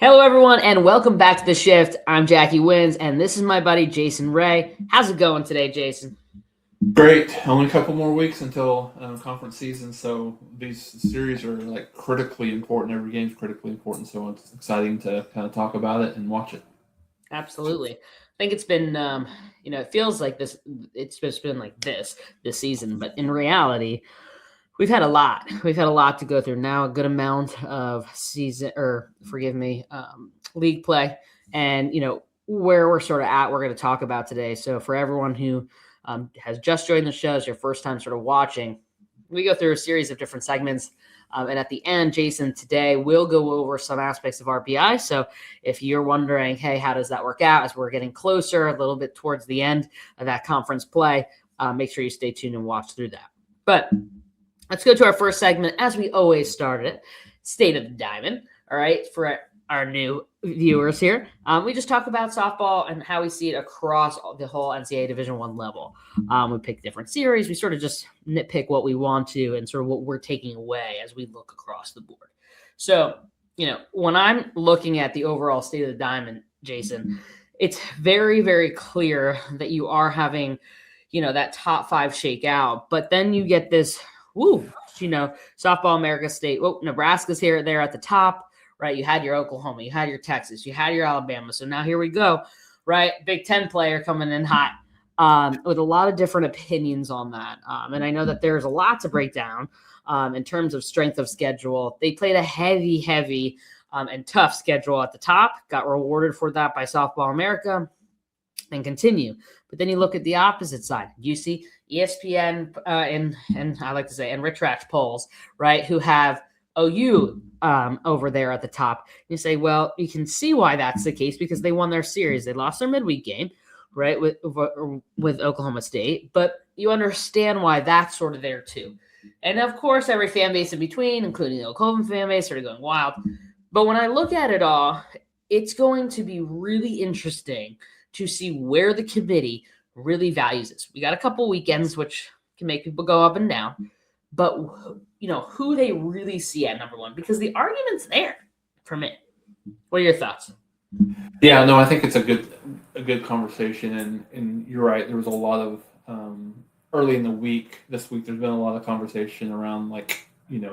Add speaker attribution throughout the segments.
Speaker 1: Hello, everyone, and welcome back to The Shift. I'm Jackie Wins, and this is my buddy Jason Ray. How's it going today, Jason?
Speaker 2: Great. Only a couple more weeks until conference season, so these series are like critically important. Every game's critically important, so it's exciting to kind of talk about it and watch it.
Speaker 1: Absolutely. I think it's been, it feels like this. It's just been like this season, but in reality, we've had a lot. We've had a lot to go through now. A good amount of league play, and where we're sort of at. We're going to talk about today. So for everyone who has just joined the show, it's your first time sort of watching, we go through a series of different segments. And at the end, Jason, today we'll go over some aspects of RPI. So if you're wondering, hey, how does that work out as we're getting closer a little bit towards the end of that conference play, make sure you stay tuned and watch through that. But let's go to our first segment, as we always start it, State of the Diamond. All right, for our new viewers here, we just talk about softball and how we see it across the whole NCAA Division I level. We pick different series. We sort of just nitpick what we want to and sort of what we're taking away as we look across the board. So, when I'm looking at the overall State of the Diamond, Jason, it's very, very clear that you are having, that top five shakeout, but then you get this softball America State. Well, Nebraska's there at the top, right? You had your Oklahoma, you had your Texas, you had your Alabama. So now here we go, right? Big Ten player coming in hot with a lot of different opinions on that. And I know that there's a lot to break down in terms of strength of schedule. They played a heavy and tough schedule at the top, got rewarded for that by Softball America, and continue. But then you look at the opposite side. You see ESPN and I like to say and Ritrach polls, right, who have OU over there at the top. You say, well, you can see why that's the case because they won their series. They lost their midweek game, right, with Oklahoma State. But you understand why that's sort of there too. And of course, every fan base in between, including the Oklahoma fan base, started going wild. But when I look at it all, it's going to be really interesting to see where the committee really values this. We got a couple weekends, which can make people go up and down, but who they really see at number one, because the argument's there for me. What are your thoughts?
Speaker 2: Yeah, no, I think it's a good conversation, and you're right. There was a lot of early in the week this week. There's been a lot of conversation around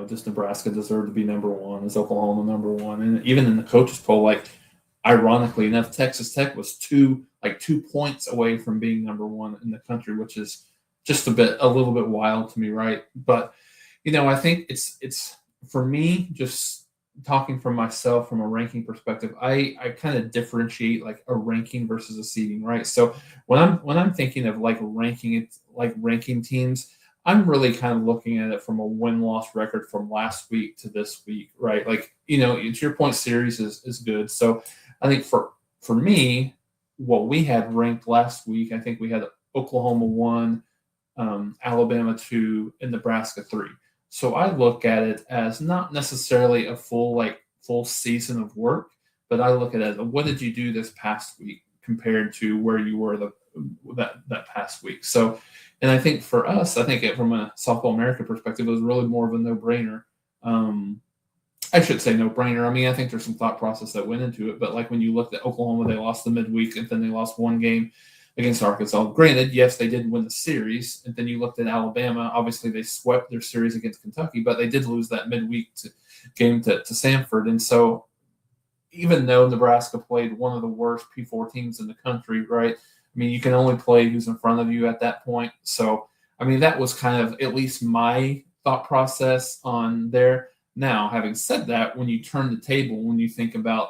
Speaker 2: does Nebraska deserve to be number one? Is Oklahoma number one? And even in the coaches poll, ironically enough, Texas Tech was 2 points away from being number one in the country, which is just a little bit wild to me, right? But I think it's for me, just talking from myself from a ranking perspective, I kind of differentiate a ranking versus a seeding, right? So when I'm thinking of ranking teams, I'm really kind of looking at it from a win-loss record from last week to this week, right? To your point, series is good. So I think for me, what we had ranked last week, I think we had Oklahoma 1, Alabama 2, and Nebraska 3. So I look at it as not necessarily a full season of work, but I look at it as what did you do this past week compared to where you were that past week. So, and I think for us, from a Softball America perspective, it was really more of a no-brainer. I should say no-brainer. I mean, I think there's some thought process that went into it, but when you looked at Oklahoma, they lost the midweek, and then they lost one game against Arkansas. Granted, yes, they did win the series, and then you looked at Alabama. Obviously, they swept their series against Kentucky, but they did lose that midweek game to Samford. And so even though Nebraska played one of the worst P4 teams in the country, right, I mean, you can only play who's in front of you at that point. So, I mean, that was kind of at least my thought process on there. Now, having said that, when you turn the table, when you think about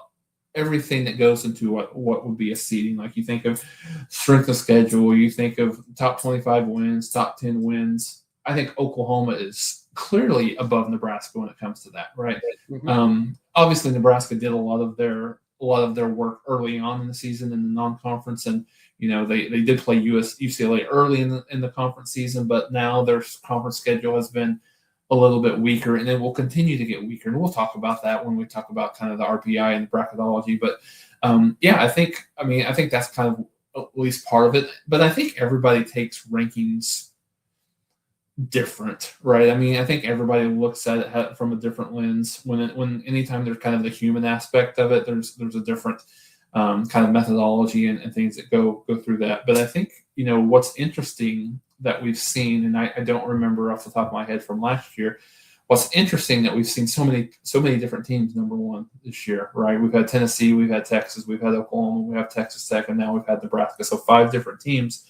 Speaker 2: everything that goes into what would be a seeding, you think of strength of schedule, you think of top 25 wins, top 10 wins, I think Oklahoma is clearly above Nebraska when it comes to that, right? Mm-hmm. Obviously, Nebraska did a lot of their work early on in the season in the non-conference, and they did play UCLA early in the conference season, but now their conference schedule has been a little bit weaker, and it will continue to get weaker. And we'll talk about that when we talk about kind of the RPI and the bracketology. But I think that's kind of at least part of it. But I think everybody takes rankings different, right? I mean, I think everybody looks at it from a different lens. When anytime there's kind of the human aspect of it, there's a different kind of methodology and things that go through that. But I think what's interesting that we've seen, and I don't remember off the top of my head from last year. What's interesting that we've seen so many different teams number one this year, right? We've had Tennessee, we've had Texas, we've had Oklahoma, we have Texas Tech, and now we've had Nebraska. So 5 different teams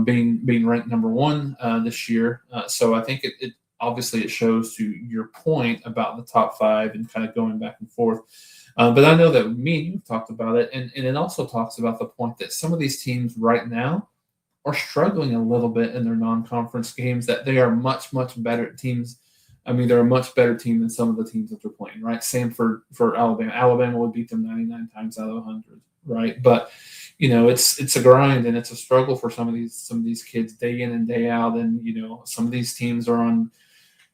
Speaker 2: being ranked number one this year. So I think it obviously it shows to your point about the top 5 and kind of going back and forth. But I know that me and you talked about it, and it also talks about the point that some of these teams right now are struggling a little bit in their non-conference games, that they are much, much better teams. I mean, they're a much better team than some of the teams that they're playing, right? Same for Alabama. Alabama would beat them 99 times out of 100, right? But it's a grind and it's a struggle for some of these kids day in and day out. And some of these teams are on,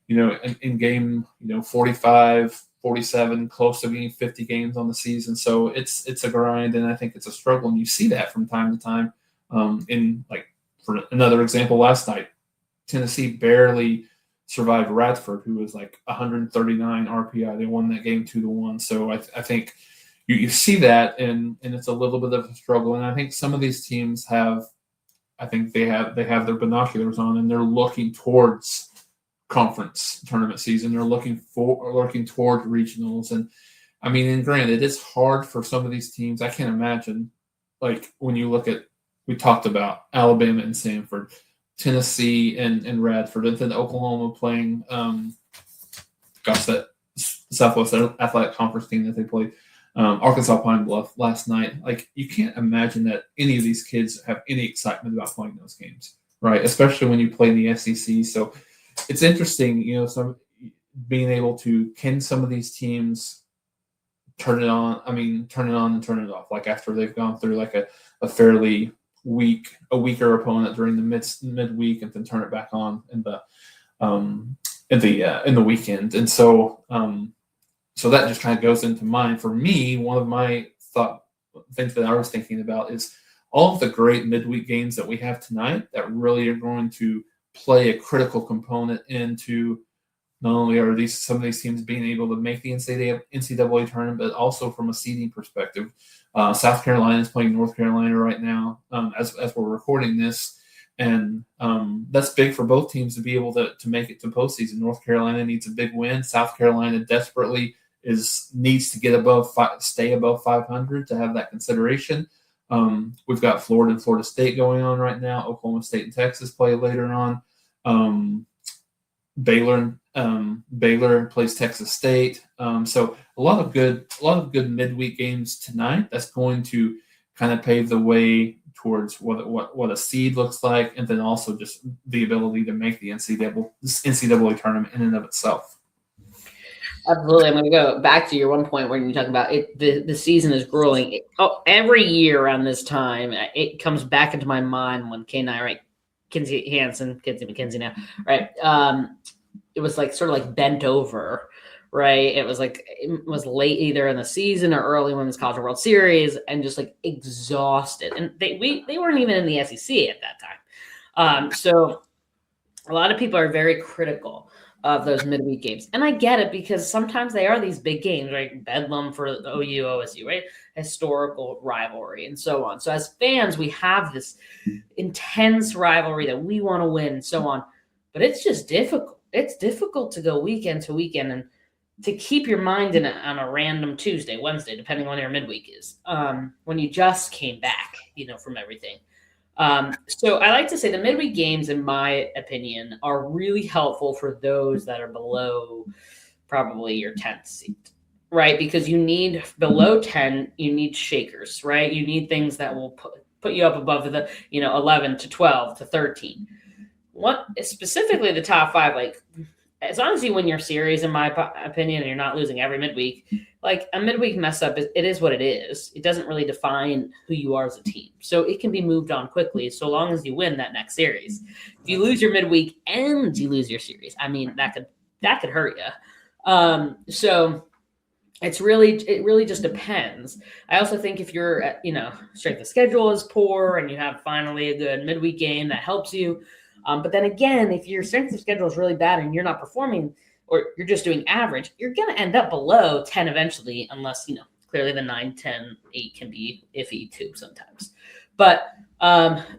Speaker 2: in game 45, 47, close to being 50 games on the season. So it's a grind, and I think it's a struggle, and you see that from time to time. In like for another example, last night, Tennessee barely survived Radford, who was like 139 RPI. They won that game 2-1. So I think you see that, and it's a little bit of a struggle. And I think some of these teams have their binoculars on, and they're looking towards conference tournament season. They're looking toward regionals. And I mean, and granted, it's hard for some of these teams. I can't imagine, like when you look at, we talked about Alabama and Samford, Tennessee and Radford, and then Oklahoma playing, that Southwest Athletic Conference team that they played, Arkansas Pine Bluff last night. Like, you can't imagine that any of these kids have any excitement about playing those games, right? Especially when you play in the SEC. So it's interesting, some being able to, can some of these teams turn it on and turn it off, like after they've gone through like a fairly weaker opponent during the midweek, and then turn it back on in the weekend. And so that just kind of goes into mind. For me, one of my things that I was thinking about is all of the great midweek games that we have tonight that really are going to play a critical component into not only are some of these teams being able to make the NCAA tournament, but also from a seeding perspective. South Carolina is playing North Carolina right now as we're recording this. And that's big for both teams to be able to make it to postseason. North Carolina needs a big win. South Carolina desperately needs to get stay above 500 to have that consideration. We've got Florida and Florida State going on right now. Oklahoma State and Texas play later on. Baylor plays Texas State. So a lot of good midweek games tonight. That's going to kind of pave the way towards what a seed looks like, and then also just the ability to make the NCAA tournament in and of itself.
Speaker 1: Absolutely. I'm going to go back to your one point where you talk about it. The season is grueling. Every year around this time, it comes back into my mind when Kay and I, right, Kinsey McKenzie now, right? It was like sort of like bent over, right? It was late either in the season or early Women's College World Series, and just like exhausted. And they weren't even in the SEC at that time. So a lot of people are very critical of those midweek games. And I get it, because sometimes they are these big games, right? Bedlam for the OU, OSU, right? Historical rivalry and so on. So as fans, we have this intense rivalry that we want to win and so on. But it's just difficult. It's difficult to go weekend to weekend and to keep your mind on a random Tuesday, Wednesday, depending on when your midweek is, when you just came back, from everything. So I like to say the midweek games, in my opinion, are really helpful for those that are below probably your 10th seed, right? Because you need below 10, you need shakers, right? You need things that will put you up above the, 11 to 12 to 13. What specifically the top 5, like, as long as you win your series, in my opinion, and you're not losing every midweek, like a midweek mess up, it is what it is. It doesn't really define who you are as a team. So it can be moved on quickly, so long as you win that next series. If you lose your midweek and you lose your series, I mean, that could hurt you. So it really just depends. I also think if your strength of schedule is poor and you have finally a good midweek game that helps you, But then again, if your strength of schedule is really bad and you're not performing, or you're just doing average, you're going to end up below 10 eventually, unless, clearly the 9, 10, 8 can be iffy too sometimes. But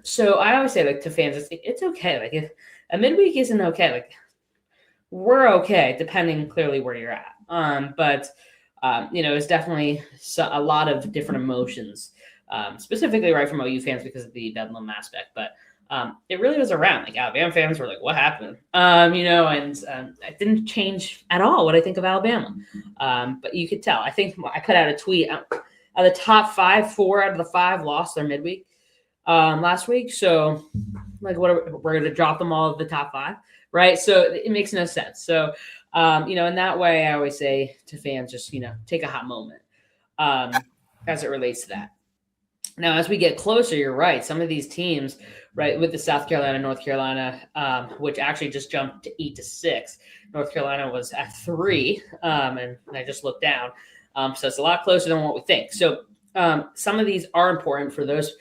Speaker 1: so I always say, like, to fans, it's okay. Like, if a midweek isn't okay, like, we're okay, depending clearly where you're at. But it's definitely a lot of different emotions, specifically right from OU fans because of the Bedlam aspect. But it really was around. Like, Alabama fans were like, "What happened?" And it didn't change at all what I think of Alabama. But you could tell. I think I put out a tweet. Out of the top 5, 4 out of the 5 lost their midweek last week. So, like, we're going to drop them all of the top 5, right? So it makes no sense. So, in that way, I always say to fans, just take a hot moment as it relates to that. Now, as we get closer, you're right. Some of these teams, right, with the South Carolina, North Carolina, which actually just jumped to 8-6. North Carolina was at 3, and I just looked down. So it's a lot closer than what we think. So some of these are important for those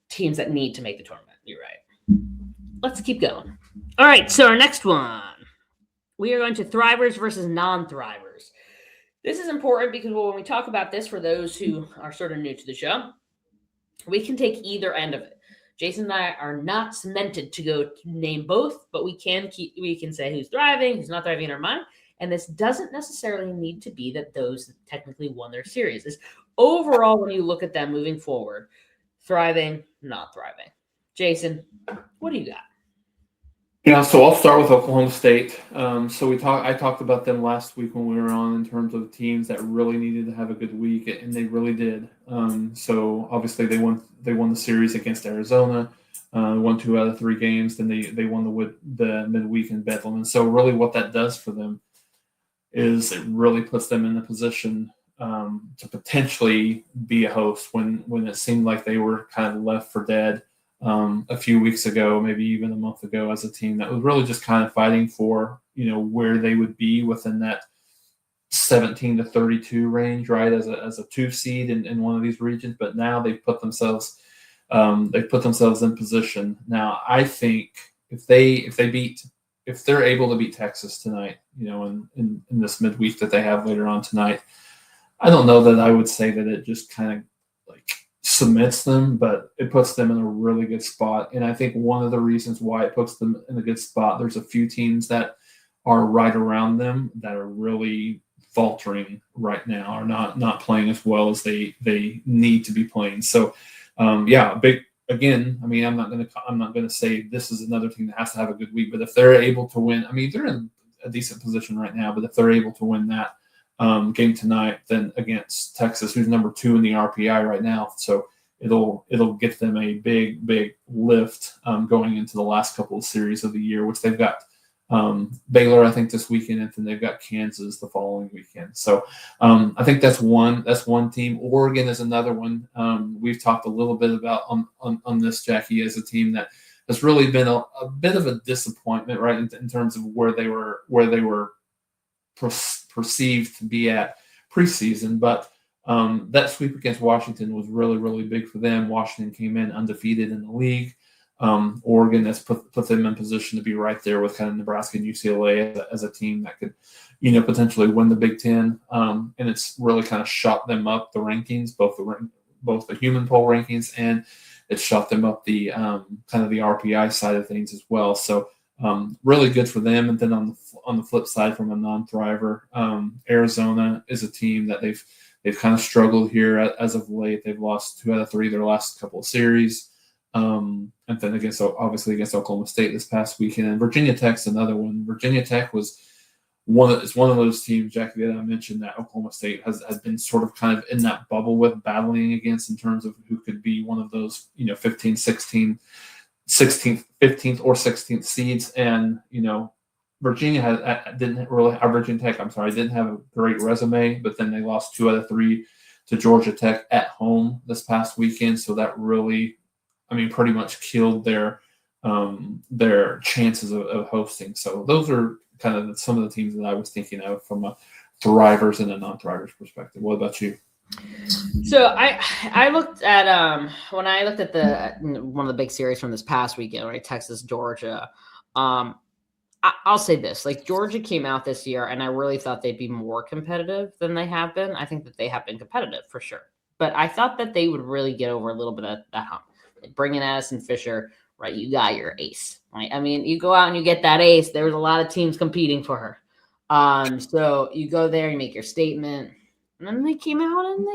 Speaker 1: teams that need to make the tournament. You're right. Let's keep going. All right, so our next one. We are going to thrivers versus non-thrivers. This is important because when we talk about this, for those who are sort of new to the show, we can take either end of it. Jason and I are not cemented to go name both, but we can say who's thriving, who's not thriving in our mind. And this doesn't necessarily need to be that those technically won their series. It's overall, when you look at them moving forward, thriving, not thriving. Jason, what do you got?
Speaker 2: Yeah, so I'll start with Oklahoma State. I talked about them last week when we were on in terms of teams that really needed to have a good week, and they really did. So obviously they won the series against Arizona, won 2 out of 3 games. Then they won the midweek in Bedlam, and so really what that does for them is it really puts them in a position to potentially be a host when it seemed like they were kind of left for dead. A few weeks ago, maybe even a month ago, as a team that was really just kind of fighting for, where they would be within that 17 to 32 range, right, as a 2 seed in one of these regions. But now they've put themselves in position. Now, I think if they're able to beat Texas tonight, in this midweek that they have later on tonight, I don't know that I would say that it just kind of like cements them, but it puts them in a really good spot. And I think one of the reasons why it puts them in a good spot, there's a few teams that are right around them that are really faltering right now, are not playing as well as they need to be playing. So big again, I mean, I'm not gonna say this is another team that has to have a good week, but if they're able to win, I mean, they're in a decent position right now, but if they're able to win that game tonight, then against Texas, who's number 2 in the RPI right now. So it'll get them a big lift going into the last couple of series of the year, which they've got Baylor, I think, this weekend, and then they've got Kansas the following weekend. So I think that's one team. Oregon is another one. We've talked a little bit about on this, Jackie, as a team that has really been a bit of a disappointment, right, in terms of where they were perceived to be at preseason. But that sweep against Washington was really big for them. Washington came in undefeated in the league. Oregon has put them in position to be right there with kind of Nebraska and UCLA as a team that could, potentially win the Big Ten. And it's really kind of shot them up the rankings, both the human poll rankings, and it shot them up the kind of the RPI side of things as well. So really good for them. And then on the flip side, from a non-thriver, Arizona is a team that they've kind of struggled here as of late. They've lost 2 out of 3 their last couple of series. And then obviously against Oklahoma State this past weekend, and Virginia Tech's another one. Virginia Tech was one of those teams, Jackie, that I mentioned that Oklahoma State has been sort of kind of in that bubble with, battling against in terms of who could be one of those 15th, 16th, 16th, 15th, or 16th seeds. And Virginia Virginia Tech didn't have a great resume, but then they lost 2 out of 3 to Georgia Tech at home this past weekend. So that really, pretty much killed their chances of hosting. So those are kind of some of the teams that I was thinking of from a thrivers and a non-thrivers perspective. What about you?
Speaker 1: So I looked at when I looked at the one of the big series from this past weekend, right? Texas, Georgia. I'll say this: like Georgia came out this year, and I really thought they'd be more competitive than they have been. I think that they have been competitive for sure, but I thought that they would really get over a little bit of that hump. Bring in Addison Fisher, right? You got your ace, right? I mean, you go out and you get that ace. There was a lot of teams competing for her. So you go there, you make your statement, and then they came out and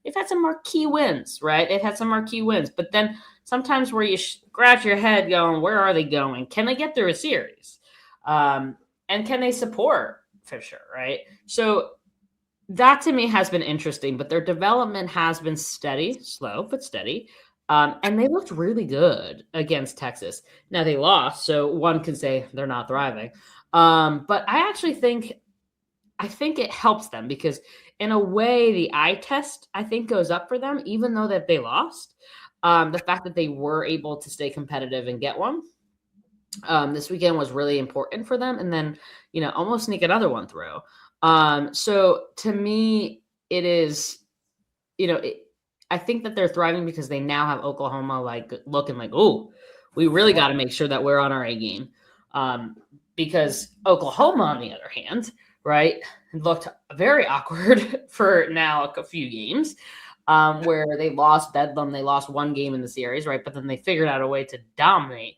Speaker 1: they've had some marquee wins, right? They've had some marquee wins, but then sometimes where you scratch your head going, where are they going? Can they get through a series? And can they support Fisher, right? So that to me has been interesting, but their development has been steady, slow, but steady. And they looked really good against Texas. Now they lost, so one can say they're not thriving. But I actually think it helps them because in a way, the eye test I think goes up for them, even though that they lost. The fact that they were able to stay competitive and get one this weekend was really important for them, and then almost sneak another one through. So to me, it is, I think that they're thriving because they now have Oklahoma like looking like, oh, we really got to make sure that we're on our A game, because Oklahoma, on the other hand, right, looked very awkward for now a few games. Where they lost Bedlam, they lost one game in the series, right? But then they figured out a way to dominate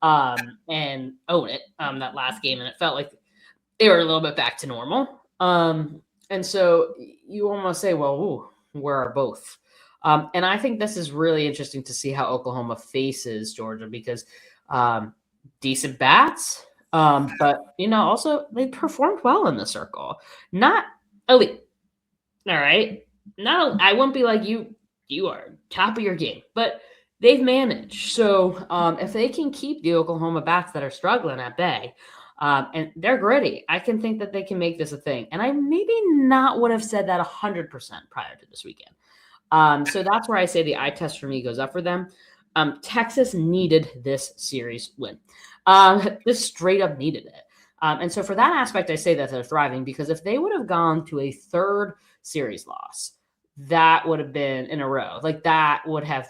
Speaker 1: and own it that last game, and it felt like they were a little bit back to normal. And so you almost say, well, ooh, where are both? And I think this is really interesting to see how Oklahoma faces Georgia because decent bats, but also they performed well in the circle, not elite. All right, no, I wouldn't be like you are top of your game, but they've managed. So if they can keep the Oklahoma bats that are struggling at bay, and they're gritty, I can think that they can make this a thing. And I maybe not would have said that 100% prior to this weekend. So that's where I say the eye test for me goes up for them. Texas needed this series win. This straight up needed it. And so for that aspect, I say that they're thriving because if they would have gone to a third series loss, that would have been in a row. Like that would have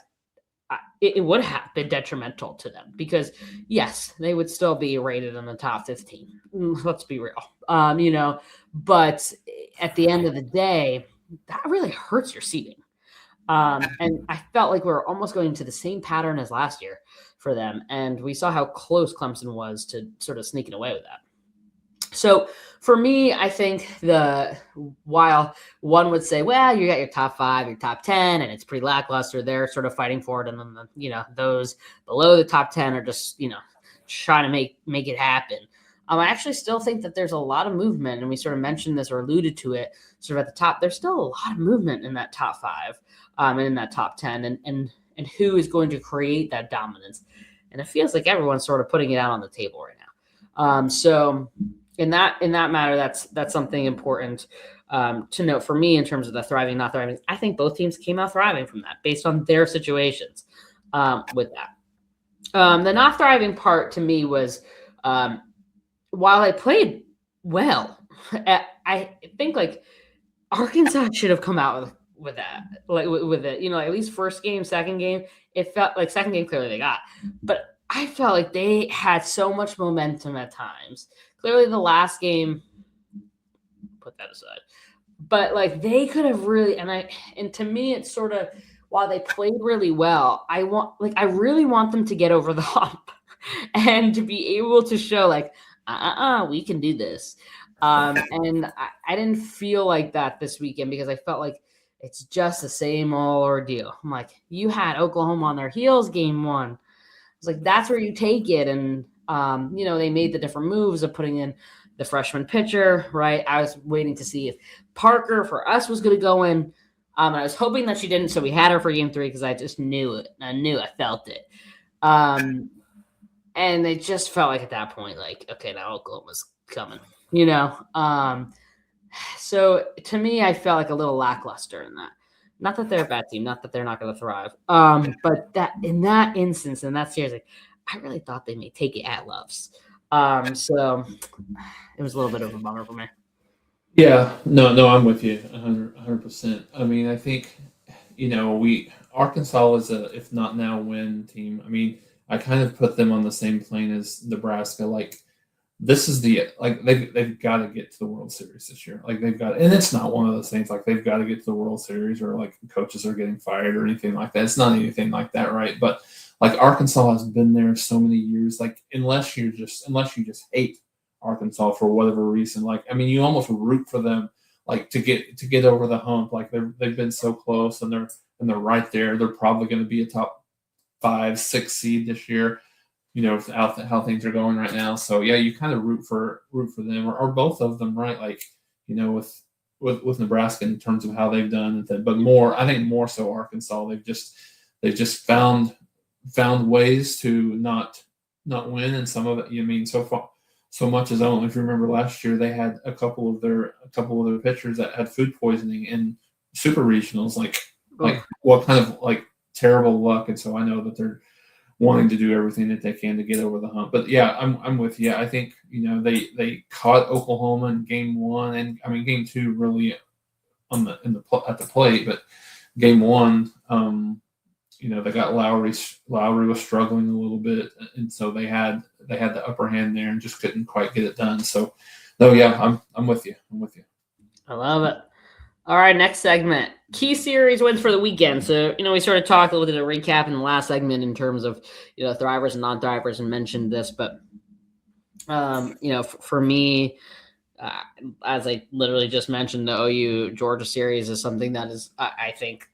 Speaker 1: it would have been detrimental to them because yes, they would still be rated in the top 15. Let's be real. But at the end of the day, that really hurts your seeding. And I felt like we were almost going to the same pattern as last year for them. And we saw how close Clemson was to sort of sneaking away with that. So for me, I think while one would say, well, you got your top 5, your top 10, and it's pretty lackluster, they're sort of fighting for it. And then, those below the top 10 are just, trying to make it happen. I actually still think that there's a lot of movement, and we sort of mentioned this or alluded to it sort of at the top. There's still a lot of movement in that top 5 and in that top 10 and who is going to create that dominance. And it feels like everyone's sort of putting it out on the table right now. So in that matter, that's something important to note for me in terms of the thriving, not thriving. I think both teams came out thriving from that based on their situations with that. The not thriving part to me was while I played well, I think like Arkansas should have come out with that, like with it, at least first game, second game, it felt like second game clearly they got, but I felt like they had so much momentum at times. Clearly the last game, put that aside, but like they could have really, and to me, it's sort of, while they played really well, I really want them to get over the hump and to be able to show like, we can do this. And I didn't feel like that this weekend because I felt like it's just the same old ordeal. I'm like, you had Oklahoma on their heels game 1. It's like, that's where you take it. And, they made the different moves of putting in the freshman pitcher, right? I was waiting to see if Parker for us was going to go in. And I was hoping that she didn't. So we had her for game 3 because I just knew it. I felt it. And it just felt like at that point, like, okay, now Oklahoma's coming, So to me, I felt like a little lackluster in that. Not that they're a bad team, not that they're not going to thrive. But that in that instance, in that series, like, I really thought they may take it at Love's. So it was a little bit of a bummer for me.
Speaker 2: Yeah, no, I'm with you 100%. I mean, I think, we Arkansas is a if not now win team. I mean, I kind of put them on the same plane as Nebraska. Like this is they've got to get to the World Series this year. Like they've got, and it's not one of those things like they've got to get to the World Series or like coaches are getting fired or anything like that. It's not anything like that, right? But like Arkansas has been there so many years. Like unless you just hate Arkansas for whatever reason, like I mean, you almost root for them like to get over the hump. Like they've been so close and they're right there. They're probably going to be a top 5, 6 seed this year, how things are going right now. So yeah, you kind of root for them or both of them, right? Like with Nebraska in terms of how they've done, but more I think more so Arkansas. They've just found ways to not win, and some of it. You mean so far. So much as I don't know if you remember last year, they had a couple of their pitchers that had food poisoning in super regionals. Like what kind of like terrible luck? And so I know that they're wanting to do everything that they can to get over the hump. But yeah, I'm with you. I think they caught Oklahoma in game one, and I mean game two really at the plate, but game one, they got Lowry. Lowry was struggling a little bit, and so they had the upper hand there and just couldn't quite get it done. So, no, yeah, I'm with you. I'm with you.
Speaker 1: I love it. All right, next segment. Key series wins for the weekend. So, we sort of talked a little bit of recap in the last segment in terms of, thrivers and non-thrivers and mentioned this, but, for me, as I literally just mentioned, the OU Georgia series is something that is, I think,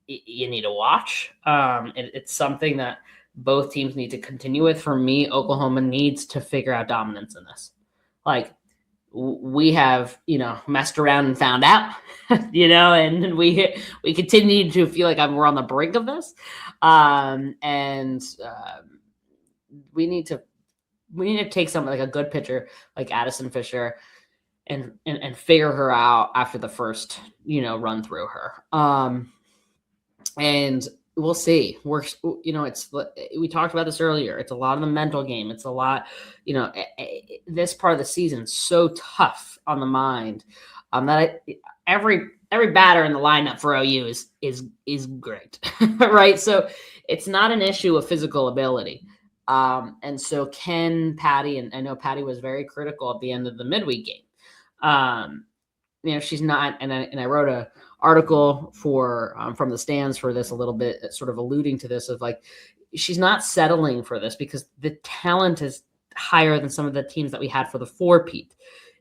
Speaker 1: you need to watch. It's something that both teams need to continue with. For me, Oklahoma needs to figure out dominance in this. Like, we have messed around and found out, and we continue to feel like we're on the brink of this, and we need to take something like a good pitcher like Addison Fisher and figure her out after the first run through her, and we'll see. We talked about this earlier. It's a lot of the mental game. It's a lot, this part of the season so tough on the mind. That every batter in the lineup for OU is great, right? So it's not an issue of physical ability. And so can Patty, and I know Patty was very critical at the end of the midweek game. She's not, and I wrote a article for from the stands for this a little bit, sort of alluding to this of like she's not settling for this because the talent is higher than some of the teams that we had for the 4-peat.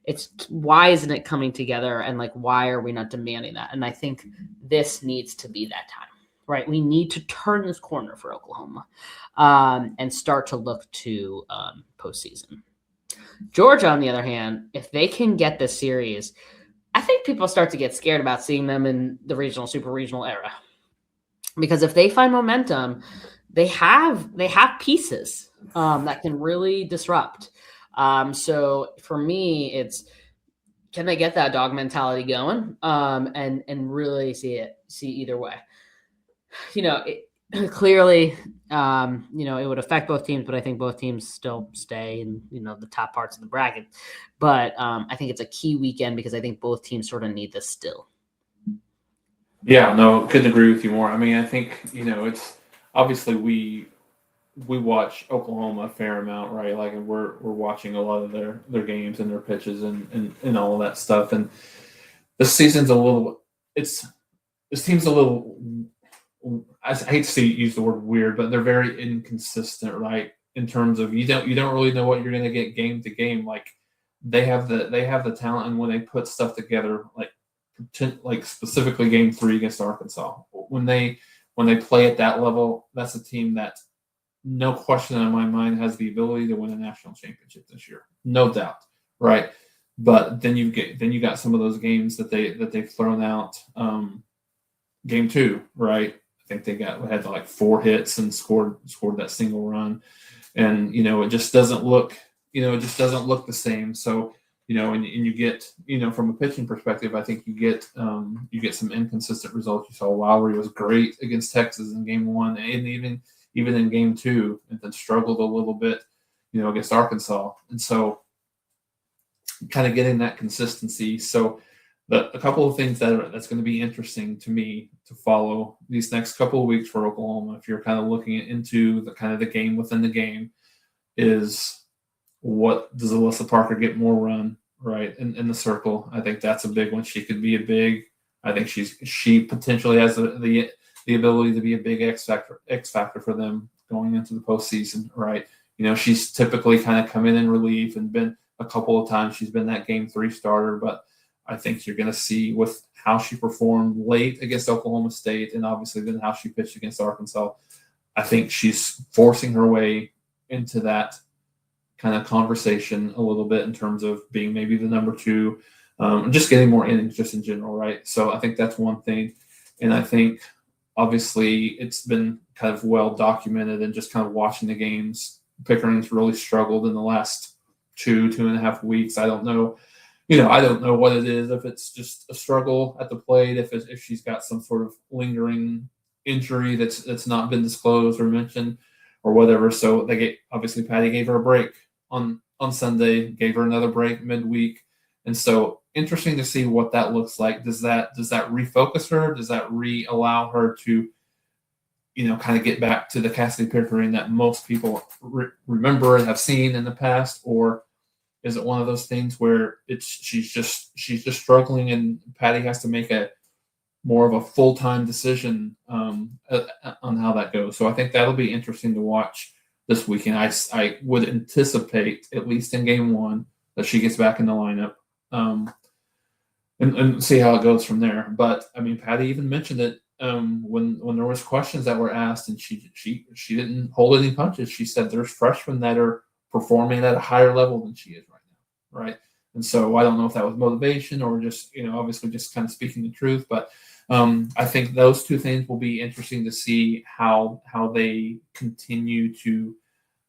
Speaker 1: It's why isn't it coming together, and like why are we not demanding that? And I think this needs to be that time, right? We need to turn this corner for Oklahoma and start to look to postseason. Georgia, on the other hand, if they can get this series, I think people start to get scared about seeing them in the regional, super regional era, because if they find momentum, they have pieces that can really disrupt. So for me, it's can they get that dog mentality going and really see either way. Clearly, it would affect both teams, but I think both teams still stay in, the top parts of the bracket. But I think it's a key weekend because I think both teams sort of need this still.
Speaker 2: Yeah, no, couldn't agree with you more. I mean, I think it's obviously we watch Oklahoma a fair amount, right? Like, and we're watching a lot of their games and their pitches and all of that stuff. And this season's a little, this team's a little. I hate to use the word weird, but they're very inconsistent, right? In terms of you don't really know what you're going to get game to game. Like they have the talent, and when they put stuff together, like specifically game 3 against Arkansas, when they play at that level, that's a team that no question in my mind has the ability to win a national championship this year, no doubt, right? But then you got some of those games that they've thrown out. Game 2, right? I think they had like 4 hits and scored that single run, and it just doesn't look the same. So and you get from a pitching perspective, I think you get some inconsistent results. You saw Lowry was great against Texas in game 1, and even in game 2, and then struggled a little bit against Arkansas, and so kind of getting that consistency. So a couple of things that's going to be interesting to me to follow these next couple of weeks for Oklahoma, if you're kind of looking into the kind of the game within the game, is what does Alyssa Parker get more run, right, in the circle? I think that's a big one. She could be a big. I think she potentially has the ability to be a big X factor for them going into the postseason, right? She's typically kind of come in relief and been a couple of times she's been that game 3 starter, but I think you're going to see with how she performed late against Oklahoma State and obviously then how she pitched against Arkansas, I think she's forcing her way into that kind of conversation a little bit in terms of being maybe the number 2, just getting more innings just in general, right? So I think that's one thing. And I think obviously it's been kind of well documented and just kind of watching the games. Pickering's really struggled in the last 2.5 weeks. I don't know. I don't know what it is, if it's just a struggle at the plate, if she's got some sort of lingering injury that's not been disclosed or mentioned or whatever. So obviously Patty gave her a break on Sunday, gave her another break midweek. And so interesting to see what that looks like. Does that refocus her? Does that allow her to, kind of get back to the Cassidy Pickering that most people remember and have seen in the past? Or is it one of those things where she's just struggling and Patty has to make a more of a full-time decision on how that goes? So I think that'll be interesting to watch this weekend. I would anticipate, at least in game 1, that she gets back in the lineup and see how it goes from there. But I mean, Patty even mentioned it when there was questions that were asked, and she didn't hold any punches. She said there's freshmen that are performing at a higher level than she is right now, right? And so I don't know if that was motivation or just, obviously just kind of speaking the truth. But I think those two things will be interesting to see how they continue to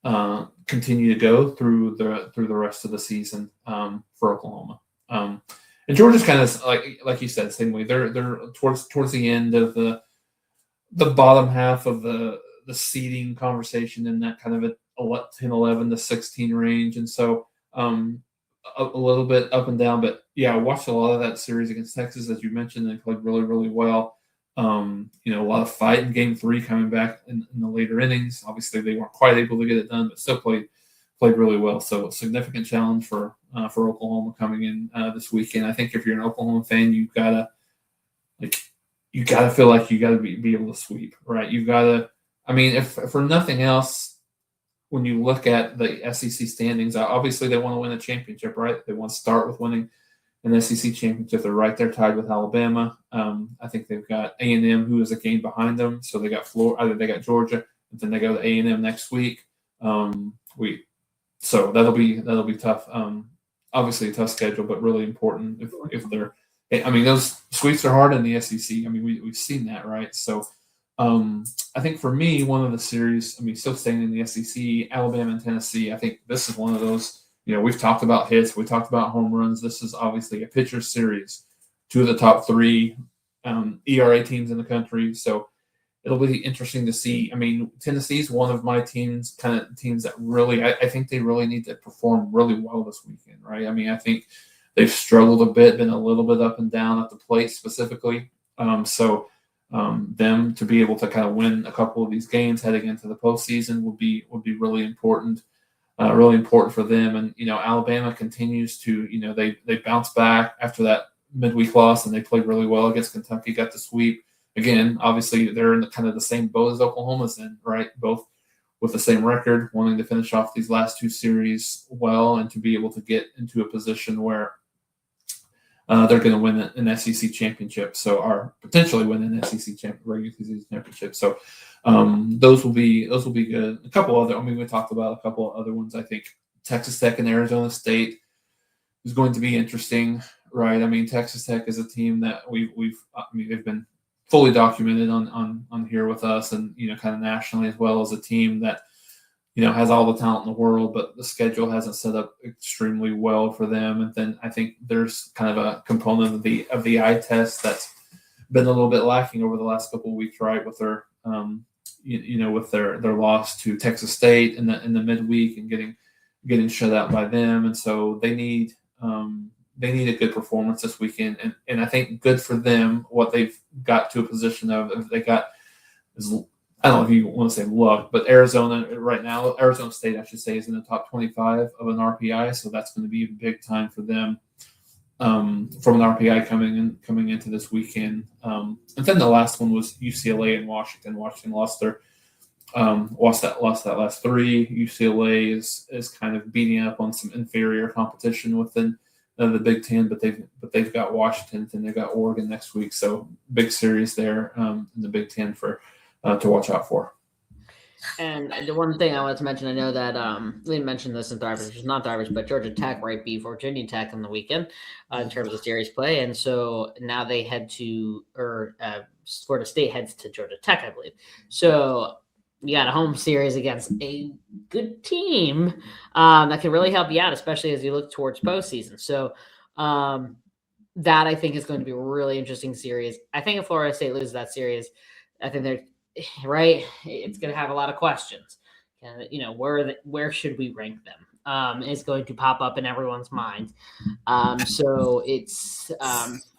Speaker 2: go through the rest of the season for Oklahoma. And Georgia's kind of like you said, same way. They're towards the end of the bottom half of the seeding conversation in that kind of a 10, 11 to 16 range. And so a little bit up and down, but yeah, I watched a lot of that series against Texas, as you mentioned. They played really, really well. A lot of fight in game 3 coming back in the later innings. Obviously they weren't quite able to get it done, but still played really well. So a significant challenge for Oklahoma coming in this weekend. I think if you're an Oklahoma fan, you gotta feel like you gotta be able to sweep, right? You've gotta, I mean, if for nothing else, when you look at the SEC standings, obviously they want to win a championship, right? They want to start with winning an SEC championship. They're right there tied with Alabama. I think they've got A&M, who is a game behind them. So they got Florida, they got Georgia, and then they go to A&M next week. So that'll be tough. Obviously a tough schedule, but really important if they're. I mean, those sweeps are hard in the SEC. I mean, we've seen that, right? So. I think for me, one of the series, I mean, still staying in the SEC, Alabama and Tennessee, I think this is one of those, we've talked about hits, we talked about home runs. This is obviously a pitcher series, 2 of the top 3 ERA teams in the country. So it'll be interesting to see. I mean, Tennessee's one of my teams that really, I think they really need to perform really well this weekend, right? I mean, I think they've struggled a bit, been a little bit up and down at the plate specifically. Them to be able to kind of win a couple of these games heading into the postseason would be really important for them. And Alabama continues to they bounce back after that midweek loss, and they played really well against Kentucky, got the sweep. Again, obviously they're in the kind of the same boat as Oklahoma's in, right? Both with the same record, wanting to finish off these last 2 series well, and to be able to get into a position where they're going to win an SEC championship, or potentially win an SEC regular season championship. So those will be good. A couple other, we talked about a couple of other ones. I think Texas Tech and Arizona State is going to be interesting, right? I mean, Texas Tech is a team that they've been fully documented on here with us, and kind of nationally, as well as a team that has all the talent in the world, but the schedule hasn't set up extremely well for them. And then I think there's kind of a component of the eye test that's been a little bit lacking over the last couple of weeks, right? With their, with their loss to Texas State in the midweek and getting shut out by them. And so they need they need a good performance this weekend, and I think good for them what they've got to a position of. If they got is, I don't know if you want to say luck, but Arizona right now, Arizona State, I should say, is in the top 25 of an RPI, so that's going to be a big time for them from an RPI coming into this weekend. And then the last one was UCLA and Washington. Washington lost that last three. UCLA is kind of beating up on some inferior competition within the Big Ten, but they've got Washington and they've got Oregon next week, so big series there in the Big Ten for to watch out for.
Speaker 1: And the one thing I wanted to mention, I know that we mentioned this in Thrivers, which is not Thrivers, but Georgia Tech right beat Virginia Tech on the weekend in terms of series play, and so now they head to Florida State heads to Georgia Tech, I believe. So you got a home series against a good team that can really help you out, especially as you look towards postseason. So that I think is going to be a really interesting series. I think if Florida State loses that series, I think they're right. It's going to have a lot of questions. Where should we rank them? It's going to pop up in everyone's mind. So it's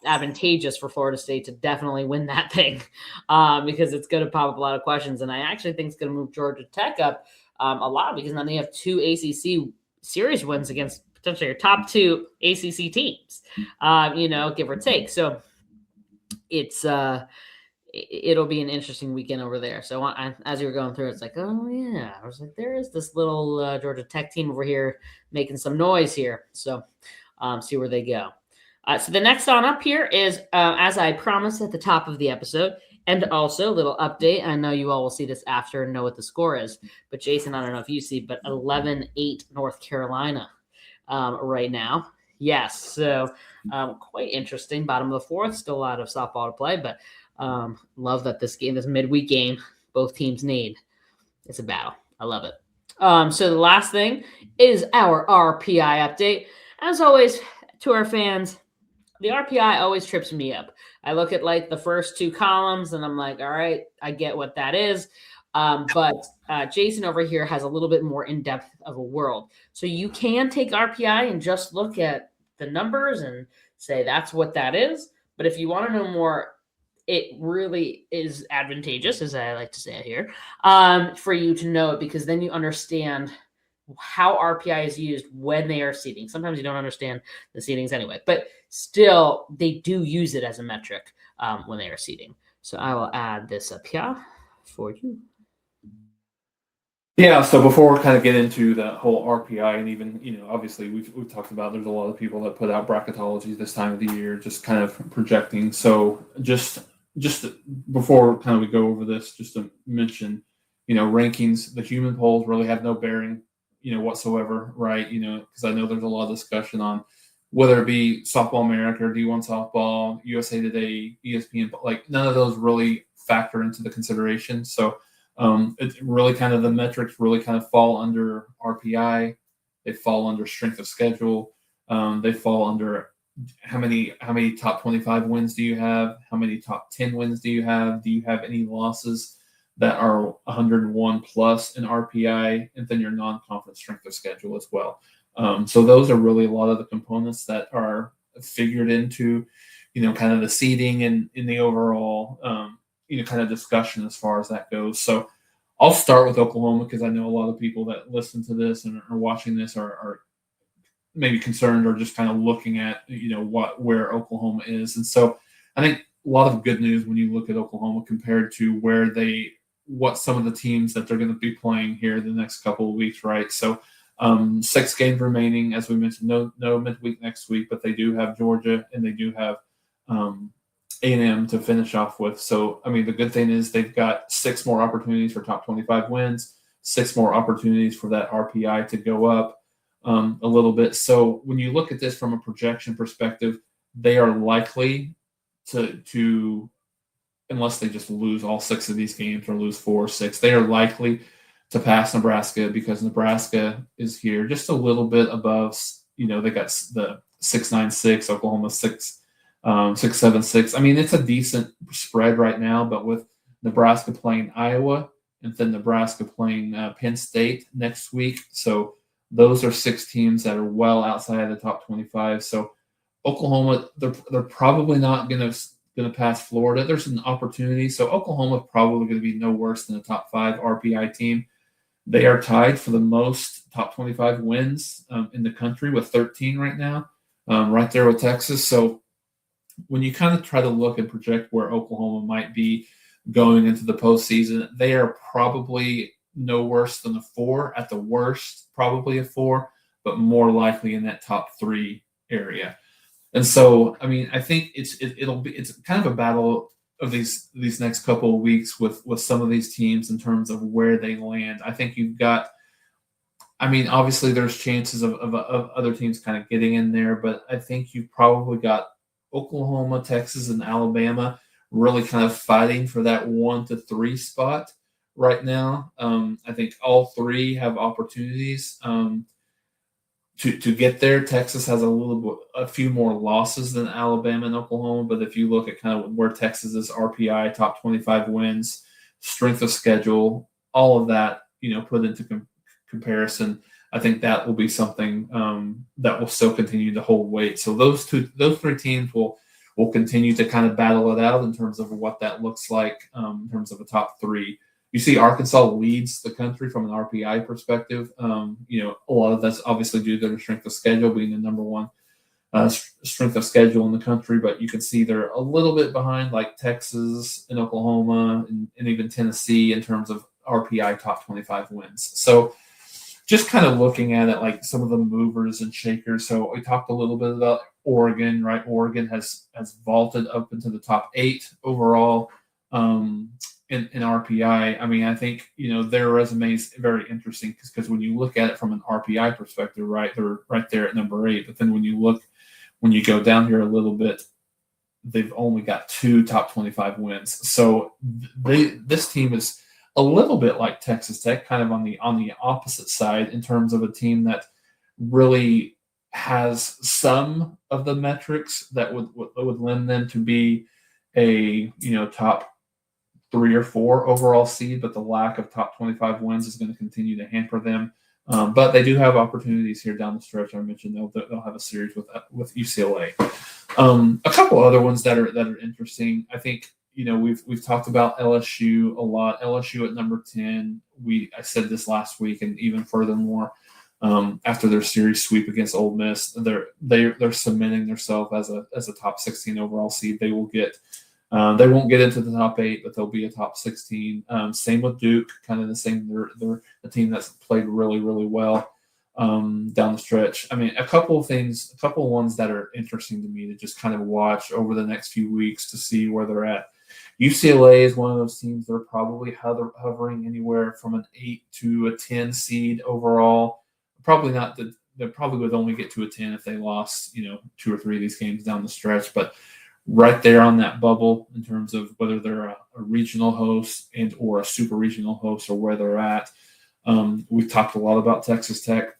Speaker 1: advantageous for Florida State to definitely win that thing because it's going to pop up a lot of questions. And I actually think it's going to move Georgia Tech up a lot because now they have 2 ACC series wins against potentially your top 2 ACC teams, give or take. So it'll be an interesting weekend over there. So as you were going through, it's like, oh yeah, I was like, there is this little Georgia Tech team over here making some noise here. So see where they go. So the next on up here is, as I promised at the top of the episode, and also a little update. I know you all will see this after and know what the score is, but Jason, I don't know if you see, but 11-8 North Carolina right now. Yes, so quite interesting. Bottom of the fourth, still a lot of softball to play, but love that this midweek game, both teams need. It's a battle. I love it. So the last thing is our RPI update. As always, to our fans, the RPI always trips me up. I look at like the first 2 columns and I'm like, all right, I get what that is. But Jason over here has a little bit more in-depth of a world. So you can take RPI and just look at the numbers and say that's what that is. But if you want to know more, it really is advantageous, as I like to say here, for you to know it, because then you understand how RPI is used when they are seeding. Sometimes you don't understand the seedings anyway, but still they do use it as a metric when they are seeding. So I will add this up here for you.
Speaker 2: Yeah, so before we kind of get into the whole RPI, and even, obviously we've talked about there's a lot of people that put out bracketology this time of the year, just kind of projecting. So just before kind of we go over this, just to mention, rankings, the human polls really have no bearing, whatsoever, right? Because I know there's a lot of discussion on whether it be Softball America or D1 Softball, USA Today, ESPN, like none of those really factor into the consideration. So it really kind of, the metrics really kind of fall under RPI. They fall under strength of schedule. They fall under how many top 25 wins do you have? How many top 10 wins do you have? Do you have any losses that are 101 plus in RPI? And then your non-conference strength of schedule as well. So those are really a lot of the components that are figured into, kind of the seeding and in the overall, kind of discussion as far as that goes. So I'll start with Oklahoma because I know a lot of people that listen to this and are watching this are maybe concerned or just kind of looking at, where Oklahoma is. And so I think a lot of good news when you look at Oklahoma compared to what some of the teams that they're going to be playing here the next couple of weeks, right? So 6 games remaining, as we mentioned, no midweek next week, but they do have Georgia and they do have A&M to finish off with. So, the good thing is they've got 6 more opportunities for top 25 wins, 6 more opportunities for that RPI to go up a little bit. So when you look at this from a projection perspective, they are likely to unless they just lose all 6 of these games or lose 4 or 6, they are likely to pass Nebraska because Nebraska is here just a little bit above, they got the 6.96, Oklahoma 6.76. It's a decent spread right now, but with Nebraska playing Iowa and then Nebraska playing Penn State next week. So those are 6 teams that are well outside of the top 25. So Oklahoma, they're probably not going to pass Florida. There's an opportunity, so Oklahoma is probably going to be no worse than a top 5 RPI team. They are tied for the most top 25 wins in the country with 13 right now, right there with Texas. So when you kind of try to look and project where Oklahoma might be going into the postseason, they are probably no worse than a 4 at the worst, probably a 4, but more likely in that top 3 area. And so, I mean, I think it's kind of a battle of these next couple of weeks with some of these teams in terms of where they land. I think you've got, I mean, obviously there's chances of other teams kind of getting in there, but I think you've probably got Oklahoma, Texas, and Alabama really kind of fighting for that 1 to 3 spot right now. I think all 3 have opportunities to get there. Texas has a few more losses than Alabama and Oklahoma, but if you look at kind of where Texas is RPI, top 25 wins, strength of schedule, all of that, put into comparison, I think that will be something that will still continue to hold weight. So those 3 teams will continue to kind of battle it out in terms of what that looks like in terms of a top 3. You see Arkansas leads the country from an RPI perspective. A lot of that's obviously due to their strength of schedule being the number 1 strength of schedule in the country, but you can see they're a little bit behind like Texas and Oklahoma and even Tennessee in terms of RPI top 25 wins. So just kind of looking at it like some of the movers and shakers. So we talked a little bit about Oregon, right? Oregon has vaulted up into the top 8 overall. In RPI. I mean, I think, their resume is very interesting because when you look at it from an RPI perspective, right, they're right there at number 8. But then when you go down here a little bit, they've only got 2 top 25 wins. So this team is a little bit like Texas Tech, kind of on the opposite side in terms of a team that really has some of the metrics that would lend them to be a top 3 or 4 overall seed, but the lack of top 25 wins is going to continue to hamper them. But they do have opportunities here down the stretch. I mentioned they'll have a series with UCLA. A couple other ones that are interesting. I think we've talked about LSU a lot. LSU at number 10. I said this last week, and even furthermore, after their series sweep against Ole Miss, they're cementing themselves as a top 16 overall seed. They will get. They won't get into the top 8, but they'll be a top 16. Same with Duke, kind of the same. They're a team that's played really, really well down the stretch. I mean, a couple of ones that are interesting to me to just kind of watch over the next few weeks to see where they're at. UCLA is one of those teams that are probably hovering anywhere from an 8 to a 10 seed overall. Probably not they probably would only get to a 10 if they lost, 2 or 3 of these games down the stretch, but right there on that bubble in terms of whether they're a regional host and or a super regional host or where they're at. We've talked a lot about Texas Tech,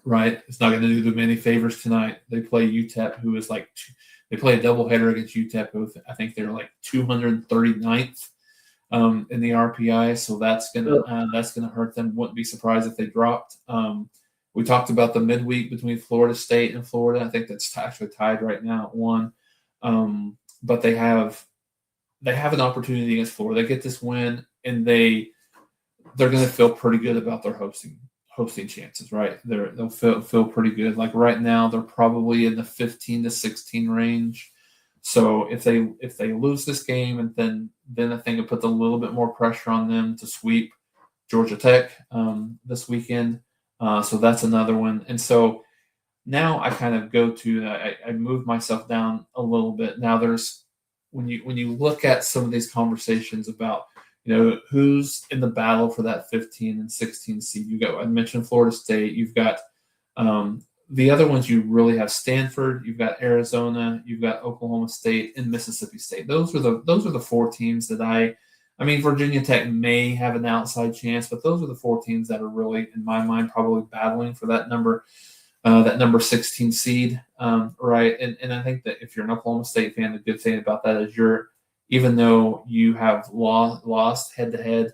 Speaker 2: right? It's not going to do them any favors tonight. They play UTEP, who is they play a doubleheader against UTEP, who I think they're like 239th in the RPI, so that's gonna hurt them. Wouldn't be surprised if they dropped. We talked about the midweek between Florida State and Florida. I think that's actually tied right now at 1. But they have an opportunity against Florida. They get this win, and they're going to feel pretty good about their hosting chances, right? They'll feel pretty good. Like right now, they're probably in the 15 to 16 range. So if they lose this game, and then I think it puts a little bit more pressure on them to sweep Georgia Tech this weekend. So that's another one, and so. Now I kind of go to I move myself down a little bit. Now there's when you look at some of these conversations about who's in the battle for that 15 and 16 seed. I mentioned Florida State. You've got the other ones. You really have Stanford. You've got Arizona. You've got Oklahoma State and Mississippi State. Those are the 4 teams that I mean, Virginia Tech may have an outside chance, but those are the 4 teams that are really, in my mind, probably battling for that number 16 seed, right? And I think that if you're an Oklahoma State fan, the good thing about that is even though you have lost head-to-head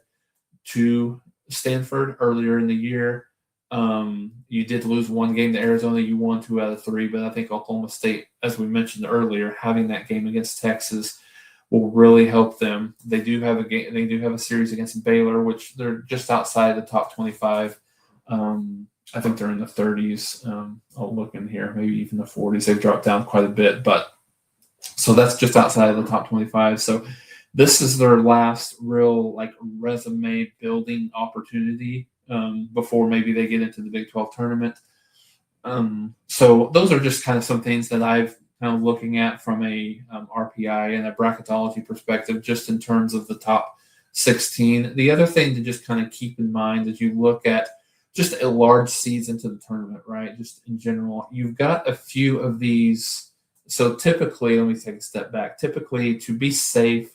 Speaker 2: to Stanford earlier in the year, You did lose one game to Arizona. You won 2 out of 3, but I think Oklahoma State, as we mentioned earlier, having that game against Texas will really help them. They do have a game. They do have a series against Baylor, which they're just outside the top 25. I think they're in the 30s. I'll look in here, maybe even the 40s. They've dropped down quite a bit, but so that's just outside of the top 25. So this is their last real like resume building opportunity before maybe they get into the Big 12 tournament. So those are just kind of some things that I've kind of looking at from a RPI and a bracketology perspective, just in terms of the top 16. The other thing to just kind of keep in mind as you look at just a large seeds into the tournament, right? Just in general, you've got a few of these. So typically, let me take a step back. Typically, to be safe,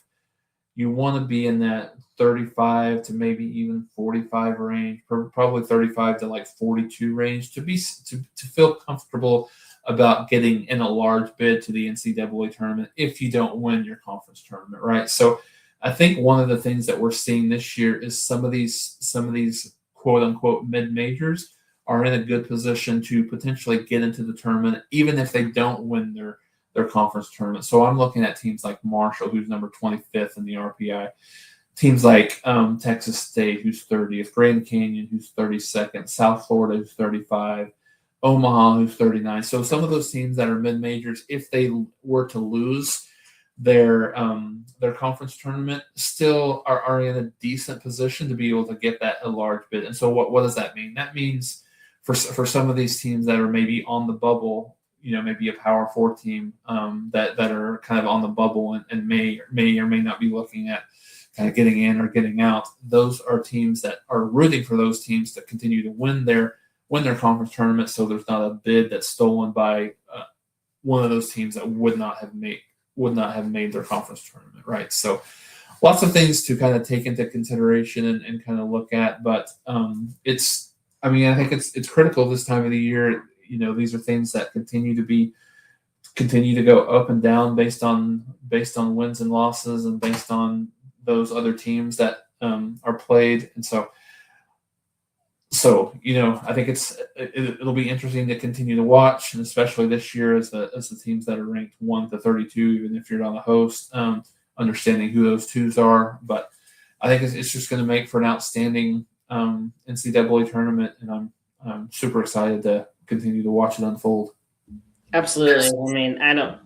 Speaker 2: you want to be in that 35 to maybe even 45 range, probably 35 to like 42 range to feel comfortable about getting in a large bid to the NCAA tournament if you don't win your conference tournament, right? So I think one of the things that we're seeing this year is some of these quote unquote mid majors are in a good position to potentially get into the tournament, even if they don't win their conference tournament. So I'm looking at teams like Marshall, who's number 25th in the RPI, teams like Texas State, who's 30th, Grand Canyon, who's 32nd, South Florida, who's 35, Omaha, who's 39. So some of those teams that are mid-majors, if they were to lose their conference tournament, still are in a decent position to be able to get that a large bid. And so what does that mean? That means for some of these teams that are maybe on the bubble, maybe a Power 4 team that are kind of on the bubble and may or may not be looking at kind of getting in or getting out. Those are teams that are rooting for those teams to continue to win their conference tournament. So there's not a bid that's stolen by one of those teams that would not have made their conference tournament, right? So lots of things to kind of take into consideration and kind of look at, but I think it's critical this time of the year. These are things that continue to go up and down based on wins and losses and based on those other teams that are played. And so I think it'll be interesting to continue to watch, and especially this year as the teams that are ranked 1 to 32, even if you're not a host, understanding who those twos are. But I think it's just going to make for an outstanding NCAA tournament, and I'm super excited to continue to watch it unfold.
Speaker 1: Absolutely. I mean,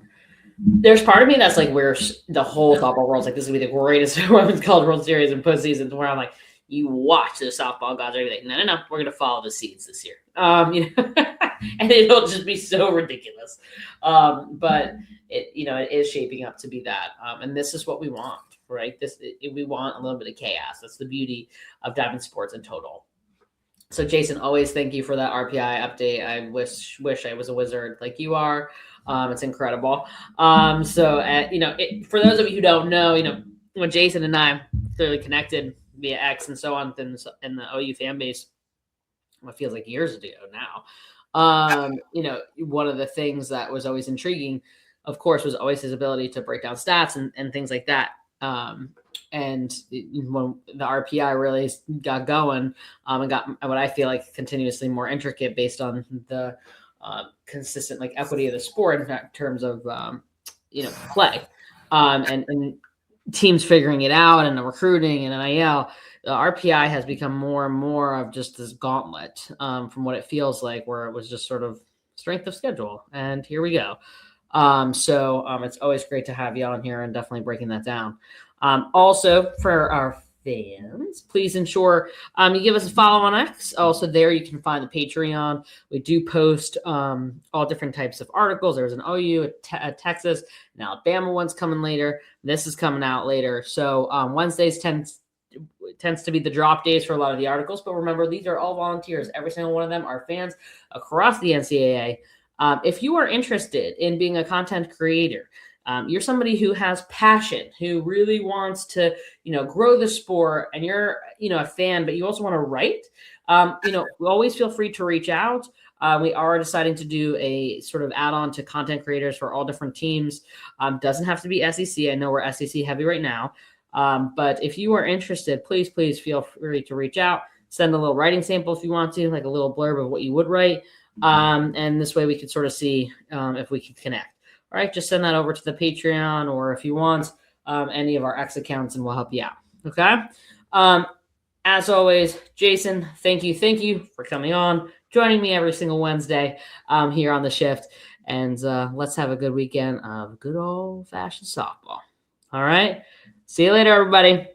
Speaker 1: there's part of me that's like, where the whole softball world's like, this is going to be the greatest women's college World Series and postseason, where I'm like, you watch the softball gods, are like, no, we're going to follow the seeds this year. And it'll just be so ridiculous. But it is shaping up to be that. And this is what we want, right? We want a little bit of chaos. That's the beauty of Diamond Sports in total. So Jason, always thank you for that RPI update. I wish I was a wizard like you are. It's incredible. For those of you who don't know, when Jason and I clearly connected via X and so on in the OU fan base, what feels like years ago now. One of the things that was always intriguing, of course, was always his ability to break down stats and things like that. And when the RPI really got going and got what I feel like continuously more intricate based on the consistent like equity of the sport in terms of play and teams figuring it out and the recruiting and NIL, the RPI has become more and more of just this gauntlet from what it feels like, where it was just sort of strength of schedule. And here we go. It's always great to have you on here and definitely breaking that down. Also, for our fans, please ensure you give us a follow on X. Also, there you can find the Patreon. We do post all different types of articles. There's an OU, a Texas, an Alabama one's coming later. This is coming out later. So Wednesdays tends to be the drop days for a lot of the articles. But remember, these are all volunteers. Every single one of them are fans across the NCAA. If you are interested in being a content creator, you're somebody who has passion, who really wants to, grow the sport, and you're, a fan, but you also want to write, always feel free to reach out. We are deciding to do a sort of add-on to content creators for all different teams. Doesn't have to be SEC. I know we're SEC heavy right now. But if you are interested, please feel free to reach out. send a little writing sample if you want to, like a little blurb of what you would write. And this way we can sort of see if we can connect. All right, just send that over to the Patreon, or if you want, any of our X accounts, and we'll help you out. Okay. As always, Jason, thank you for coming on, joining me every single Wednesday here on The Shift. And let's have a good weekend of good old-fashioned softball. All right. See you later, everybody.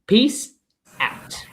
Speaker 1: Peace out.